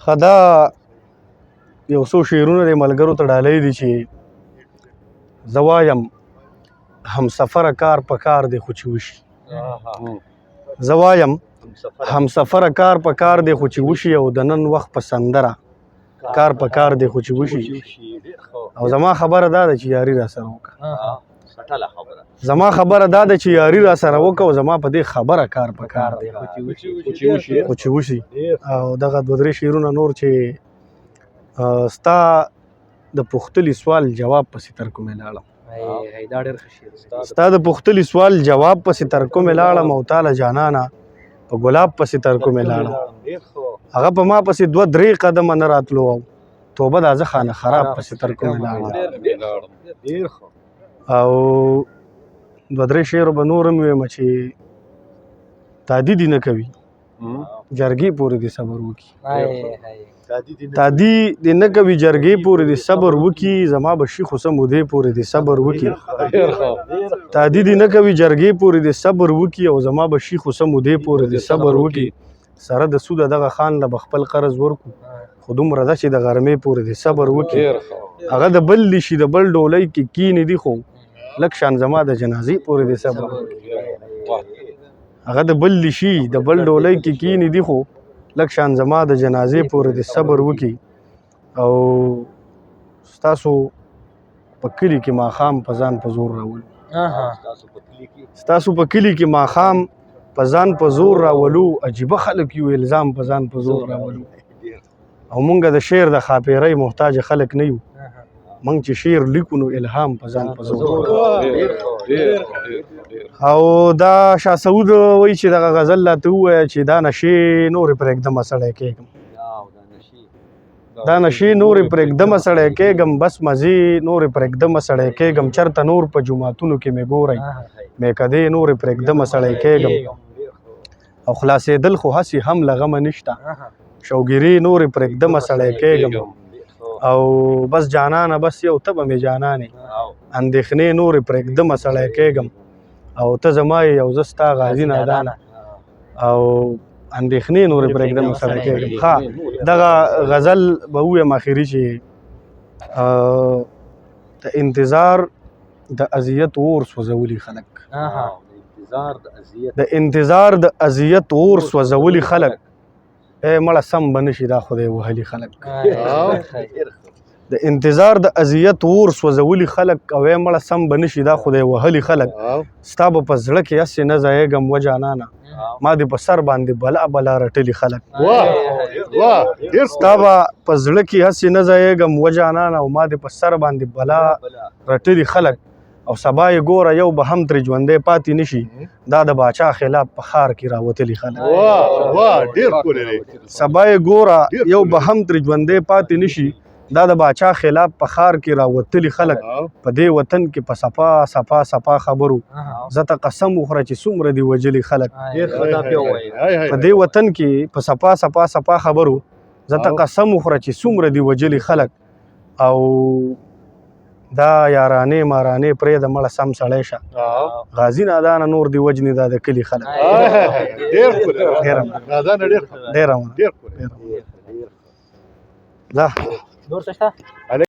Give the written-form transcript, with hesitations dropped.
خدا یو څو شعرونه د ملګرو ته ډالۍ دي چې زه وایم همسفره کار په کار دی خو چې وشي. زه وایم همسفره کار په کار دی خو چې وشي، او د نن وخت په سندره کار په کار دی خو چې وشي. او زما خبره دا ده چې یاري را سره وکړه، زما خبره دا ده چې یاري را سره وکړه، او زما په دې خبره کار په کار دی خو چې وشي. او دغه دوه درې شعرونه نور چې ستا د پوښتلي سوال جواب پسې تر کومې لاړم، ستا د پوښتلي سوال جواب پسې تر کومې لاړم، او تاله جانانه په ګلاب پسې تر کومې لاړم. هغه په ما پسې 2-3 قدمه نه راتلو، او توبه دا زه خانه خراب پسې تر کومې لاړم. او 2-3 شعر به نور هم ویم چې تادي دې نه کوي جرګې پورې دې صبر وکړي، تادي دې نه کوي جرګې پورې دې صبر وکړي، زما به شي خو څه مودې پورې دې صبر وکړي. تادي دې نه کوي جرګې پورې دې صبر وکړي، او زما به شي خو څه مودې پورې دې صبر وکړي. سره د سوده دغه خان له به خپل قرض ورکو، خو دومره ده چې د غرمې پورې دې صبر وکړي. هغه د بل شي د بل ډولۍ کې کینې دي، خو لږ شان زما د جنازې پورې دې صبر وکړي. هغه د بل شي د بل ډولۍ کې کینې دي، خو لږ شان زما د جنازې پورې دې صبر وکړي. او ستاسو په کلي کې ماښام په ځان په زور راولو، ستاسو په کلي کې ماښام په ځان په زور راولو، عجیبه خلک یو الزام په ځان په زور راولو. او مونږ د شعر د خاپیرۍ محتاج خلک نه یو، مونږ چې شعر لیکو نو الهام په ځان په زور. او دا شاه سعود وایي چې دغه غزل راته ووایه چې دا نشې نورې پرېږدمه سړی کېږم، دا نشې نورې پرېږدمه سړی کېږم، بس مزې نورې پرېږدمه سړی کېږم، چېرته نور په جوماتونو کې مې ګورئ میکدې نورې پرېږدمه سړی کېږم. او خلاصېدل خو هسې هم له غمه نشته، شوګیرې نورې پرېږدمه سړی کېږم. او بس جانانه بس یو ته به مې جانانې، اندېښنې نورې پرېږدمه سړی کېږم. او ته زما یې او زه ستا غازي نادانه، او اندېښنې نورې پرېږدمه سړی کېږم. ښه دغه غزل به ووایم اخري چې د انتظار د اذیت اور سوځولي خلک، د انتظار د اذیت اور سوځولي خلک، مړه سم به نشي دا خدای وهلي خلک. د انتظار د اذیت اور سوځولي خلک، او مړه سم به نشي دا خدای وهلي خلک. ستا به په زړه کې هسې نه ځایږم و جانانه، ما دې په سر باندې بلا بلا رټلي خلک. ستا به په زړه کې هسې نه ځایږم و جانانه، او ما دې په سر باندې بلا رټلي خلک. او سبا یې ګوره یو به هم ترې ژوندی پاتې نشي، دا د باچا خلاف په ښار کې راوتلي خلک. سبا یې ګوره یو به هم ترې ژوندی پاتې نشي، دا د باچا خلاف په ښار کې راوتلي خلک. په دې وطن کې په صفا صفا صفا خبرو زه ته قسم وخوره چې څومره دي وجلي خلک. په دې وطن کې په صفا صفا صفا خبرو زه ته قسم وخوره چې څومره دي وجلي خلک. او دا یارانې مارانې پرېږده مړه سم سړی شه، غازي نادانه نور دې وجنې دا د کلي خلک. ډېره مننه.